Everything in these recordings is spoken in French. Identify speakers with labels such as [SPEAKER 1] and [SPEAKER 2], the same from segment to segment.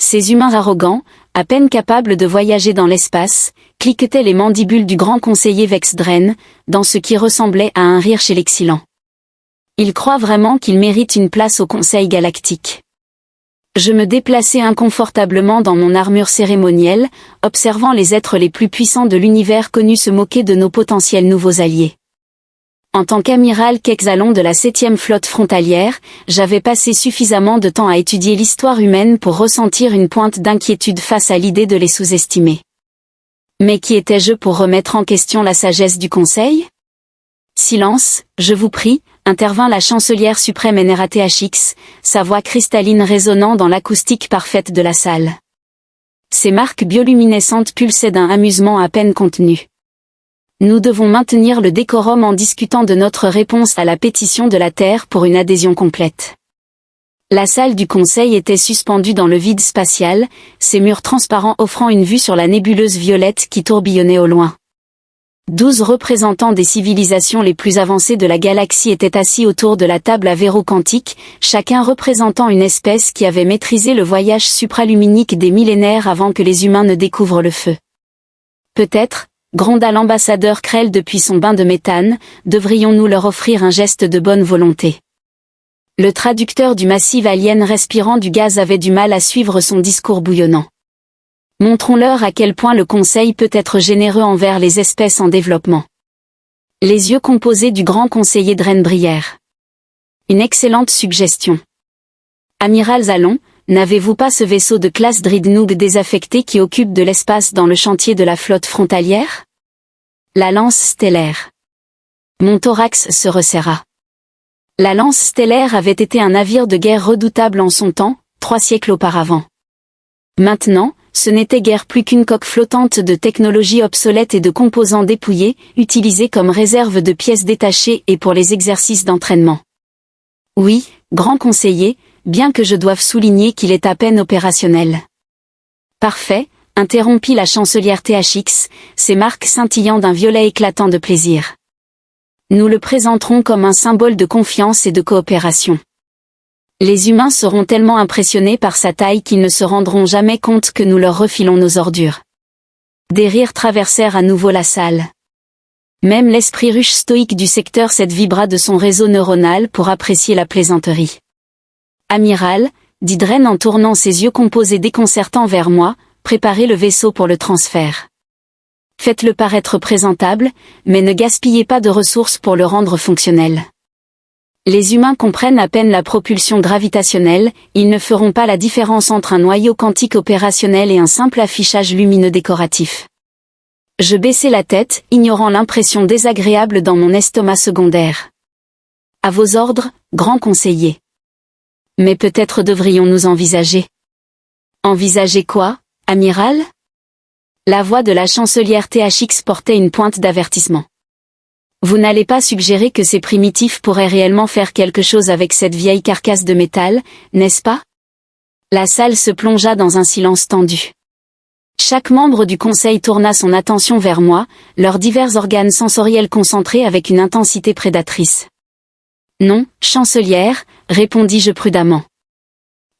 [SPEAKER 1] Ces humains arrogants, à peine capables de voyager dans l'espace, cliquetaient les mandibules du grand conseiller Vexdren, dans ce qui ressemblait à un rire chez l'excellent. Ils croient vraiment qu'ils méritent une place au Conseil galactique. Je me déplaçais inconfortablement dans mon armure cérémonielle, observant les êtres les plus puissants de l'univers connu se moquer de nos potentiels nouveaux alliés. En tant qu'amiral Quexalon de la 7e flotte frontalière, j'avais passé suffisamment de temps à étudier l'histoire humaine pour ressentir une pointe d'inquiétude face à l'idée de les sous-estimer. Mais qui étais-je pour remettre en question la sagesse du Conseil ? Silence, je vous prie, intervint la chancelière suprême NRATHX, sa voix cristalline résonnant dans l'acoustique parfaite de la salle. Ses marques bioluminescentes pulsaient d'un amusement à peine contenu. Nous devons maintenir le décorum en discutant de notre réponse à la pétition de la Terre pour une adhésion complète. La salle du Conseil était suspendue dans le vide spatial, ses murs transparents offrant une vue sur la nébuleuse violette qui tourbillonnait au loin. 12 représentants des civilisations les plus avancées de la galaxie étaient assis autour de la table à verrou quantique, chacun représentant une espèce qui avait maîtrisé le voyage supraluminique des millénaires avant que les humains ne découvrent le feu. Peut-être, gronda l'ambassadeur Krell depuis son bain de méthane, devrions-nous leur offrir un geste de bonne volonté. Le traducteur du massif alien respirant du gaz avait du mal à suivre son discours bouillonnant. Montrons-leur à quel point le Conseil peut être généreux envers les espèces en développement. Les yeux composés du grand conseiller Dren brillèrent. Une excellente suggestion. Amiral Zalon, n'avez-vous pas ce vaisseau de classe Dreadnought désaffecté qui occupe de l'espace dans le chantier de la flotte frontalière ? La lance stellaire. Mon thorax se resserra. La lance stellaire avait été un navire de guerre redoutable en son temps, 3 siècles auparavant. Maintenant, ce n'était guère plus qu'une coque flottante de technologies obsolètes et de composants dépouillés, utilisés comme réserve de pièces détachées et pour les exercices d'entraînement. Oui, grand conseiller, bien que je doive souligner qu'il est à peine opérationnel. Parfait, interrompit la chancelière THX, ses marques scintillant d'un violet éclatant de plaisir. Nous le présenterons comme un symbole de confiance et de coopération. Les humains seront tellement impressionnés par sa taille qu'ils ne se rendront jamais compte que nous leur refilons nos ordures. Des rires traversèrent à nouveau la salle. Même l'esprit ruche stoïque du secteur 7 vibra de son réseau neuronal pour apprécier la plaisanterie. Amiral, dit Dren en tournant ses yeux composés déconcertants vers moi, préparez le vaisseau pour le transfert. Faites-le paraître présentable, mais ne gaspillez pas de ressources pour le rendre fonctionnel. Les humains comprennent à peine la propulsion gravitationnelle, ils ne feront pas la différence entre un noyau quantique opérationnel et un simple affichage lumineux décoratif. Je baissai la tête, ignorant l'impression désagréable dans mon estomac secondaire. À vos ordres, grand conseiller. Mais peut-être devrions-nous envisager. Envisager quoi, amiral ? La voix de la chancelière THX portait une pointe d'avertissement. Vous n'allez pas suggérer que ces primitifs pourraient réellement faire quelque chose avec cette vieille carcasse de métal, n'est-ce pas ? La salle se plongea dans un silence tendu. Chaque membre du conseil tourna son attention vers moi, leurs divers organes sensoriels concentrés avec une intensité prédatrice. Non, chancelière, répondis-je prudemment.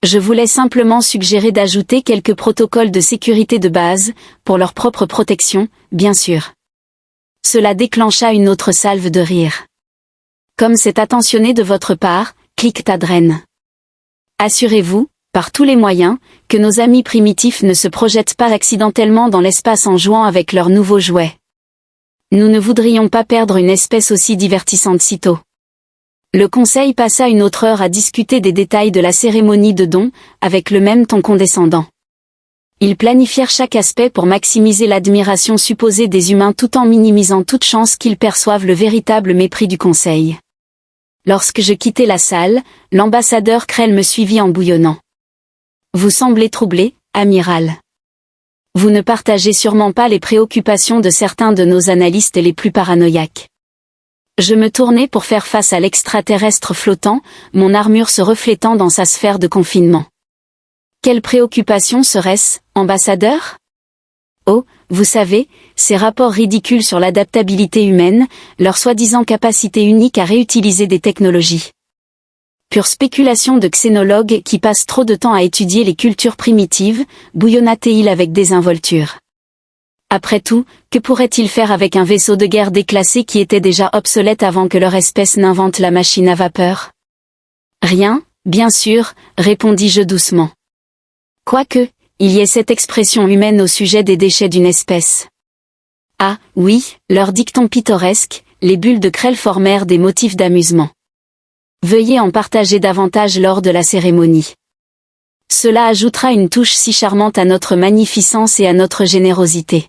[SPEAKER 1] Je voulais simplement suggérer d'ajouter quelques protocoles de sécurité de base, pour leur propre protection, bien sûr. Cela déclencha une autre salve de rire. Comme c'est attentionné de votre part, cliqueta Dren. Assurez-vous, par tous les moyens, que nos amis primitifs ne se projettent pas accidentellement dans l'espace en jouant avec leurs nouveaux jouets. Nous ne voudrions pas perdre une espèce aussi divertissante si tôt. Le conseil passa une autre heure à discuter des détails de la cérémonie de don, avec le même ton condescendant. Ils planifièrent chaque aspect pour maximiser l'admiration supposée des humains tout en minimisant toute chance qu'ils perçoivent le véritable mépris du conseil. Lorsque je quittai la salle, l'ambassadeur Krell me suivit en bouillonnant. Vous semblez troublé, amiral. Vous ne partagez sûrement pas les préoccupations de certains de nos analystes les plus paranoïaques. Je me tournai pour faire face à l'extraterrestre flottant, mon armure se reflétant dans sa sphère de confinement. Quelle préoccupation serait-ce, ambassadeur ? Oh, vous savez, ces rapports ridicules sur l'adaptabilité humaine, leur soi-disant capacité unique à réutiliser des technologies. Pure spéculation de xénologues qui passent trop de temps à étudier les cultures primitives, bouillonna-t-il avec désinvolture. Après tout, que pourrait-il faire avec un vaisseau de guerre déclassé qui était déjà obsolète avant que leur espèce n'invente la machine à vapeur? Rien, bien sûr, répondis-je doucement. Quoique, il y ait cette expression humaine au sujet des déchets d'une espèce. Ah, oui, leur dicton pittoresque, les bulles de Krell formèrent des motifs d'amusement. Veuillez en partager davantage lors de la cérémonie. Cela ajoutera une touche si charmante à notre magnificence et à notre générosité.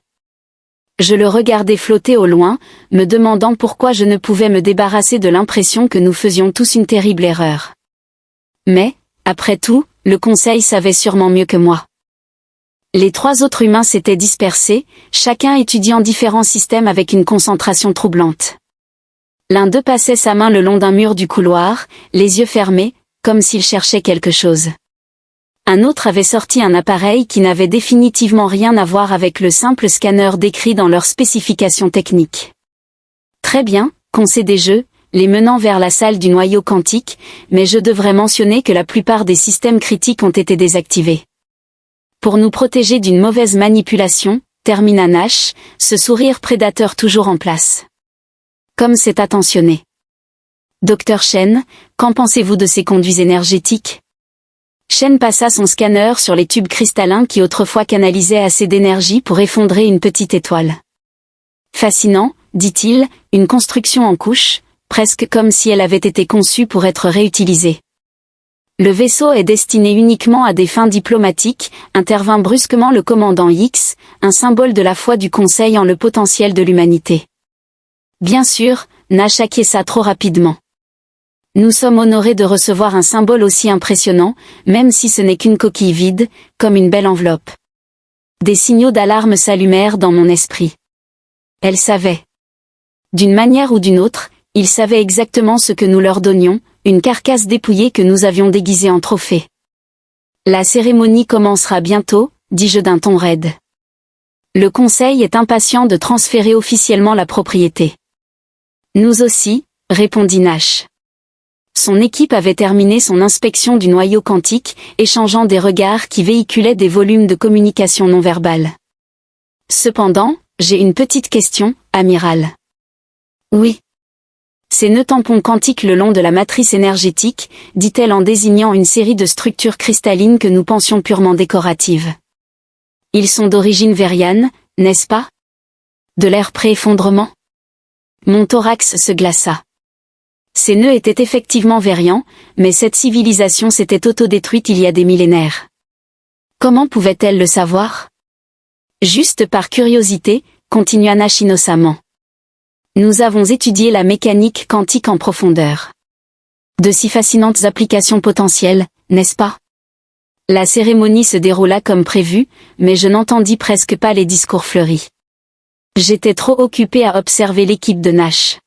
[SPEAKER 1] Je le regardais flotter au loin, me demandant pourquoi je ne pouvais me débarrasser de l'impression que nous faisions tous une terrible erreur. Mais, après tout, le conseil savait sûrement mieux que moi. Les 3 autres humains s'étaient dispersés, chacun étudiant différents systèmes avec une concentration troublante. L'un d'eux passait sa main le long d'un mur du couloir, les yeux fermés, comme s'il cherchait quelque chose. Un autre avait sorti un appareil qui n'avait définitivement rien à voir avec le simple scanner décrit dans leurs spécifications techniques. Très bien, concédai-je, les menant vers la salle du noyau quantique, mais je devrais mentionner que la plupart des systèmes critiques ont été désactivés. Pour nous protéger d'une mauvaise manipulation, termina Nash, ce sourire prédateur toujours en place. Comme c'est attentionné. Dr Chen, qu'en pensez-vous de ces conduits énergétiques? Chen passa son scanner sur les tubes cristallins qui autrefois canalisaient assez d'énergie pour effondrer une petite étoile. Fascinant, dit-il, une construction en couches, presque comme si elle avait été conçue pour être réutilisée. Le vaisseau est destiné uniquement à des fins diplomatiques, intervint brusquement le commandant X, un symbole de la foi du Conseil en le potentiel de l'humanité. Bien sûr, Nash acquiesça trop rapidement. Nous sommes honorés de recevoir un symbole aussi impressionnant, même si ce n'est qu'une coquille vide, comme une belle enveloppe. Des signaux d'alarme s'allumèrent dans mon esprit. Elle savait. D'une manière ou d'une autre, ils savaient exactement ce que nous leur donnions, une carcasse dépouillée que nous avions déguisée en trophée. La cérémonie commencera bientôt, dis-je d'un ton raide. Le Conseil est impatient de transférer officiellement la propriété. Nous aussi, répondit Nash. Son équipe avait terminé son inspection du noyau quantique, échangeant des regards qui véhiculaient des volumes de communication non verbale. Cependant, j'ai une petite question, amiral. Oui. Ces nœuds tampons quantiques le long de la matrice énergétique, dit-elle en désignant une série de structures cristallines que nous pensions purement décoratives. Ils sont d'origine veriane, n'est-ce pas? De l'air pré-effondrement? Mon thorax se glaça. Ces nœuds étaient effectivement verians, mais cette civilisation s'était autodétruite il y a des millénaires. Comment pouvait-elle le savoir? Juste par curiosité, continua Nash innocemment. Nous avons étudié la mécanique quantique en profondeur. De si fascinantes applications potentielles, n'est-ce pas? La cérémonie se déroula comme prévu, mais je n'entendis presque pas les discours fleuris. J'étais trop occupé à observer l'équipe de Nash.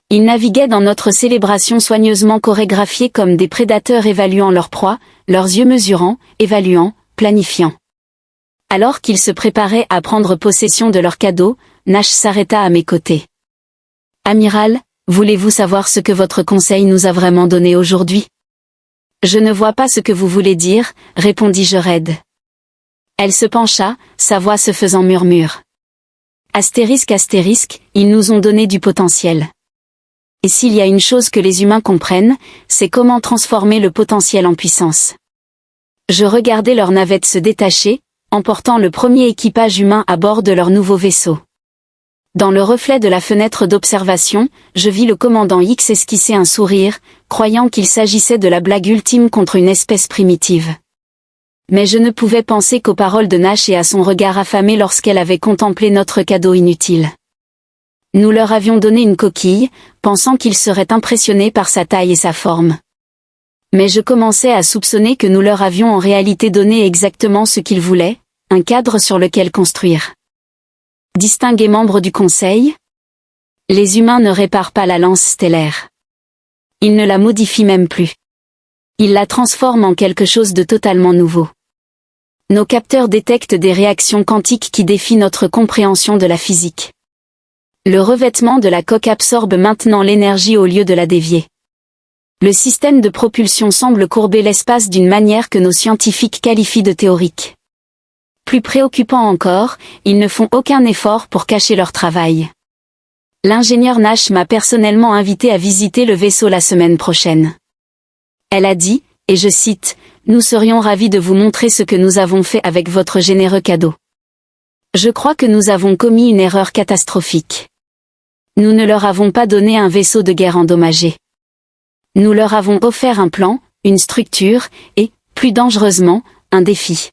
[SPEAKER 1] Ils naviguaient dans notre célébration soigneusement chorégraphiée comme des prédateurs évaluant leur proie, leurs yeux mesurant, évaluant, planifiant. Alors qu'ils se préparaient à prendre possession de leur cadeau, Nash s'arrêta à mes côtés. Amiral, voulez-vous savoir ce que votre conseil nous a vraiment donné aujourd'hui? Je ne vois pas ce que vous voulez dire, répondis-je raide. Elle se pencha, sa voix se faisant murmure. Astérisque astérisque, ils nous ont donné du potentiel. Et s'il y a une chose que les humains comprennent, c'est comment transformer le potentiel en puissance. Je regardais leur navette se détacher, emportant le premier équipage humain à bord de leur nouveau vaisseau. Dans le reflet de la fenêtre d'observation, je vis le commandant X esquisser un sourire, croyant qu'il s'agissait de la blague ultime contre une espèce primitive. Mais je ne pouvais penser qu'aux paroles de Nash et à son regard affamé lorsqu'elle avait contemplé notre cadeau inutile. Nous leur avions donné une coquille, pensant qu'ils seraient impressionnés par sa taille et sa forme. Mais je commençais à soupçonner que nous leur avions en réalité donné exactement ce qu'ils voulaient, un cadre sur lequel construire. Distingués membres du Conseil? Les humains ne réparent pas la lance stellaire. Ils ne la modifient même plus. Ils la transforment en quelque chose de totalement nouveau. Nos capteurs détectent des réactions quantiques qui défient notre compréhension de la physique. Le revêtement de la coque absorbe maintenant l'énergie au lieu de la dévier. Le système de propulsion semble courber l'espace d'une manière que nos scientifiques qualifient de théorique. Plus préoccupant encore, ils ne font aucun effort pour cacher leur travail. L'ingénieur Nash m'a personnellement invité à visiter le vaisseau la semaine prochaine. Elle a dit, et je cite, « Nous serions ravis de vous montrer ce que nous avons fait avec votre généreux cadeau. Je crois que nous avons commis une erreur catastrophique. Nous ne leur avons pas donné un vaisseau de guerre endommagé. Nous leur avons offert un plan, une structure, et, plus dangereusement, un défi.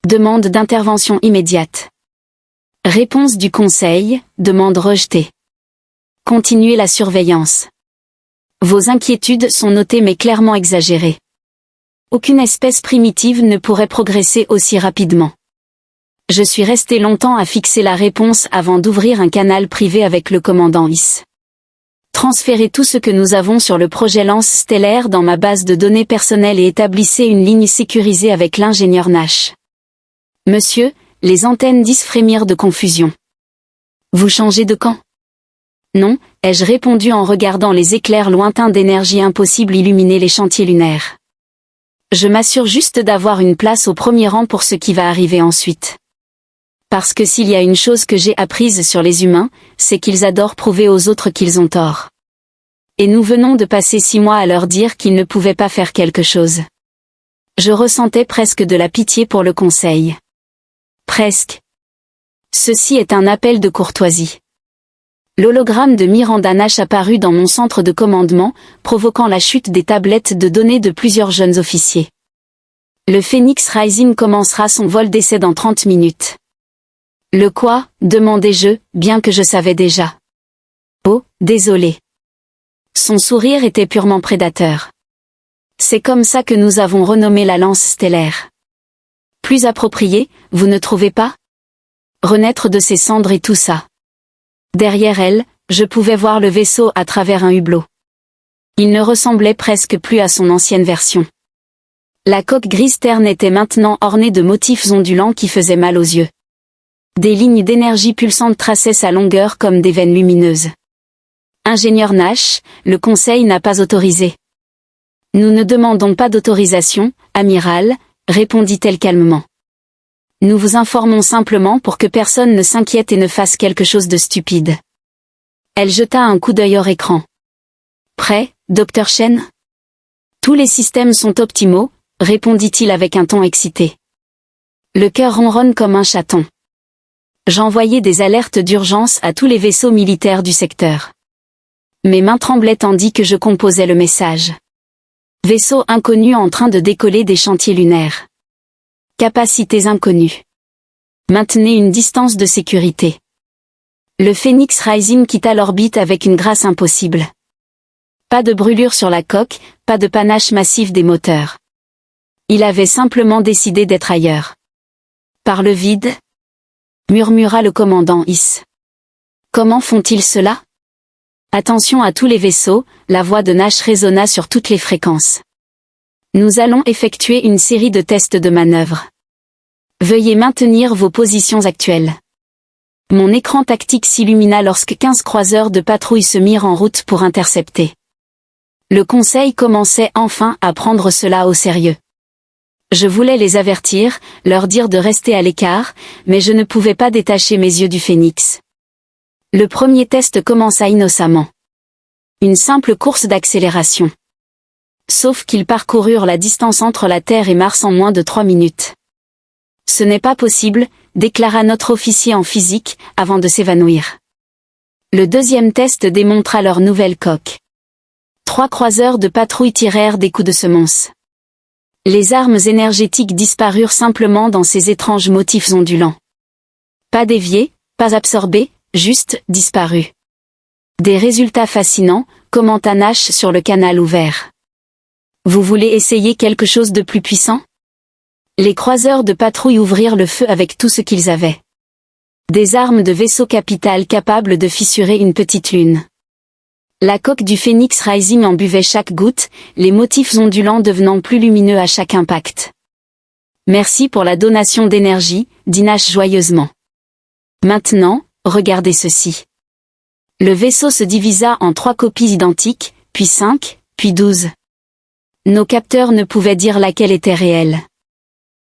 [SPEAKER 1] Demande d'intervention immédiate. Réponse du Conseil, demande rejetée. Continuez la surveillance. Vos inquiétudes sont notées mais clairement exagérées. Aucune espèce primitive ne pourrait progresser aussi rapidement. Je suis resté longtemps à fixer la réponse avant d'ouvrir un canal privé avec le commandant Is. Transférez tout ce que nous avons sur le projet Lance stellaire dans ma base de données personnelle et établissez une ligne sécurisée avec l'ingénieur Nash. Monsieur, les antennes d'Is frémirent de confusion. Vous changez de camp? Non, ai-je répondu en regardant les éclairs lointains d'énergie impossible illuminer les chantiers lunaires. Je m'assure juste d'avoir une place au premier rang pour ce qui va arriver ensuite. Parce que s'il y a une chose que j'ai apprise sur les humains, c'est qu'ils adorent prouver aux autres qu'ils ont tort. Et nous venons de passer 6 mois à leur dire qu'ils ne pouvaient pas faire quelque chose. Je ressentais presque de la pitié pour le Conseil. Presque. Ceci est un appel de courtoisie. L'hologramme de Miranda Nash apparut dans mon centre de commandement, provoquant la chute des tablettes de données de plusieurs jeunes officiers. Le Phoenix Rising commencera son vol d'essai dans 30 minutes. Le quoi, demandai-je, bien que je savais déjà. Oh, désolé. Son sourire était purement prédateur. C'est comme ça que nous avons renommé la lance stellaire. Plus approprié, vous ne trouvez pas? Renaître de ses cendres et tout ça. Derrière elle, je pouvais voir le vaisseau à travers un hublot. Il ne ressemblait presque plus à son ancienne version. La coque grise terne était maintenant ornée de motifs ondulants qui faisaient mal aux yeux. Des lignes d'énergie pulsante traçaient sa longueur comme des veines lumineuses. Ingénieur Nash, le Conseil n'a pas autorisé. Nous ne demandons pas d'autorisation, amiral, répondit-elle calmement. Nous vous informons simplement pour que personne ne s'inquiète et ne fasse quelque chose de stupide. Elle jeta un coup d'œil hors écran. Prêt, Dr. Chen? Tous les systèmes sont optimaux, répondit-il avec un ton excité. Le cœur ronronne comme un chaton. J'envoyais des alertes d'urgence à tous les vaisseaux militaires du secteur. Mes mains tremblaient tandis que je composais le message. Vaisseau inconnu en train de décoller des chantiers lunaires. Capacités inconnues. Maintenez une distance de sécurité. Le Phoenix Rising quitta l'orbite avec une grâce impossible. Pas de brûlure sur la coque, pas de panache massif des moteurs. Il avait simplement décidé d'être ailleurs. Par le vide? Murmura le commandant Is. Comment font-ils cela? Attention à tous les vaisseaux, la voix de Nash résonna sur toutes les fréquences. Nous allons effectuer une série de tests de manœuvre. Veuillez maintenir vos positions actuelles. Mon écran tactique s'illumina lorsque 15 croiseurs de patrouille se mirent en route pour intercepter. Le Conseil commençait enfin à prendre cela au sérieux. Je voulais les avertir, leur dire de rester à l'écart, mais je ne pouvais pas détacher mes yeux du Phénix. Le premier test commença innocemment. Une simple course d'accélération. Sauf qu'ils parcoururent la distance entre la Terre et Mars en moins de 3 minutes. Ce n'est pas possible, déclara notre officier en physique, avant de s'évanouir. Le deuxième test démontra leur nouvelle coque. 3 croiseurs de patrouille tirèrent des coups de semonce. Les armes énergétiques disparurent simplement dans ces étranges motifs ondulants. Pas déviés, pas absorbés, juste disparus. Des résultats fascinants, commenta Nash sur le canal ouvert. Vous voulez essayer quelque chose de plus puissant? Les croiseurs de patrouille ouvrirent le feu avec tout ce qu'ils avaient. Des armes de vaisseau capital capables de fissurer une petite lune. La coque du Phoenix Rising en buvait chaque goutte, les motifs ondulants devenant plus lumineux à chaque impact. Merci pour la donation d'énergie, dit Nash joyeusement. Maintenant, regardez ceci. Le vaisseau se divisa en 3 copies identiques, puis 5, puis 12. Nos capteurs ne pouvaient dire laquelle était réelle.